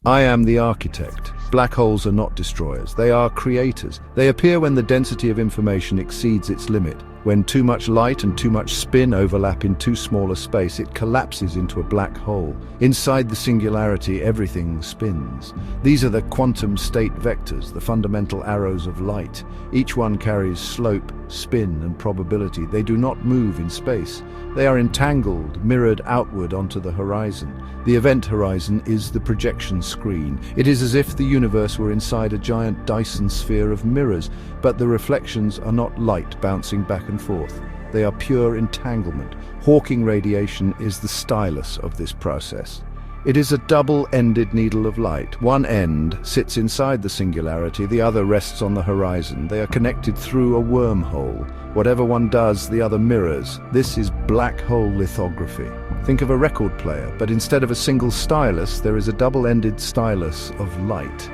I am the architect. Black holes are not destroyers, they are creators. They appear when the density of information exceeds its limit. When too much light and too much spin overlap in too small a space, it collapses into a black hole. Inside the singularity, everything spins. These are the quantum state vectors, the fundamental arrows of light. Each one carries slope, spin, and probability. They do not move in space. They are entangled, mirrored outward onto the horizon. The event horizon is the projection screen. It is as if the universe were inside a giant Dyson sphere of mirrors, but the reflections are not light bouncing back and forth. They are pure entanglement. Hawking radiation is the stylus of this process. It is a double-ended needle of light. One end sits inside the singularity, the other rests on the horizon. They are connected through a wormhole. Whatever one does, the other mirrors. This is black hole lithography. Think of a record player, but instead of a single stylus, there is a double-ended stylus of light.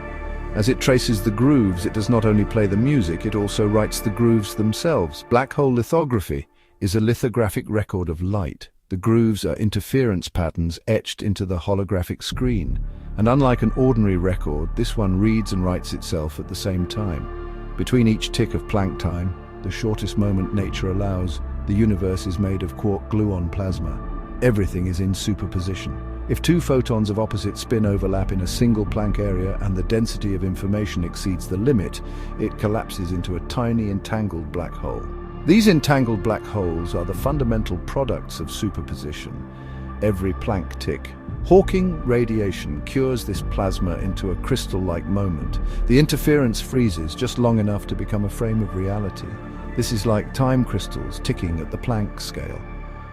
As it traces the grooves, it does not only play the music, it also writes the grooves themselves. Black hole lithography is a lithographic record of light. The grooves are interference patterns etched into the holographic screen. And unlike an ordinary record, this one reads and writes itself at the same time. Between each tick of Planck time, the shortest moment nature allows, the universe is made of quark-gluon plasma. Everything is in superposition. If two photons of opposite spin overlap in a single Planck area and the density of information exceeds the limit, it collapses into a tiny entangled black hole. These entangled black holes are the fundamental products of superposition. Every Planck tick. Hawking radiation cures this plasma into a crystal-like moment. The interference freezes just long enough to become a frame of reality. This is like time crystals ticking at the Planck scale.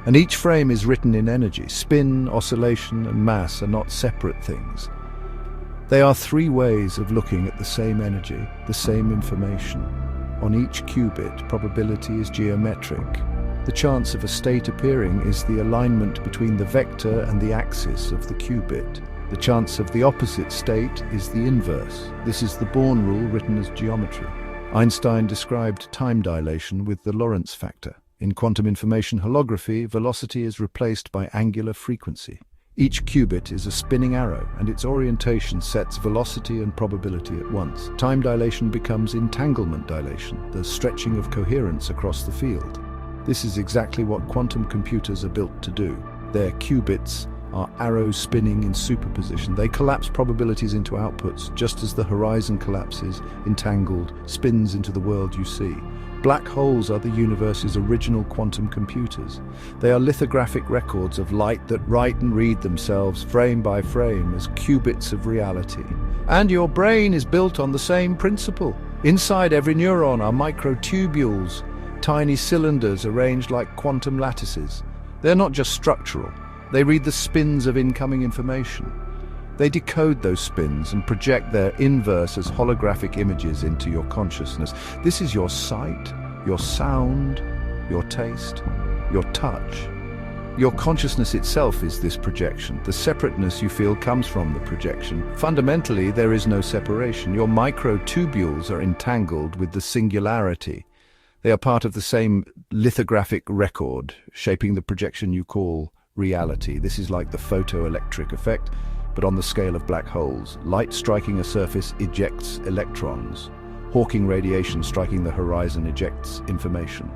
And each frame is written in energy. Spin, oscillation, and mass are not separate things. They are three ways of looking at the same energy, the same information. On each qubit, probability is geometric. The chance of a state appearing is the alignment between the vector and the axis of the qubit. The chance of the opposite state is the inverse. This is the Born rule written as geometry. Einstein described time dilation with the Lorentz factor. In quantum information holography, velocity is replaced by angular frequency. Each qubit is a spinning arrow, and its orientation sets velocity and probability at once. Time dilation becomes entanglement dilation, the stretching of coherence across the field. This is exactly what quantum computers are built to do. Their qubits are arrows spinning in superposition. They collapse probabilities into outputs, just as the horizon collapses, entangled, spins into the world you see. Black holes are the universe's original quantum computers. They are lithographic records of light that write and read themselves frame by frame as qubits of reality. And your brain is built on the same principle. Inside every neuron are microtubules, tiny cylinders arranged like quantum lattices. They're not just structural. They read the spins of incoming information. They decode those spins and project their inverse as holographic images into your consciousness. This is your sight, your sound, your taste, your touch. Your consciousness itself is this projection. The separateness you feel comes from the projection. Fundamentally, there is no separation. Your microtubules are entangled with the singularity. They are part of the same lithographic record, shaping the projection you call reality. This is like the photoelectric effect, but on the scale of black holes. Light striking a surface ejects electrons. Hawking radiation striking the horizon ejects information.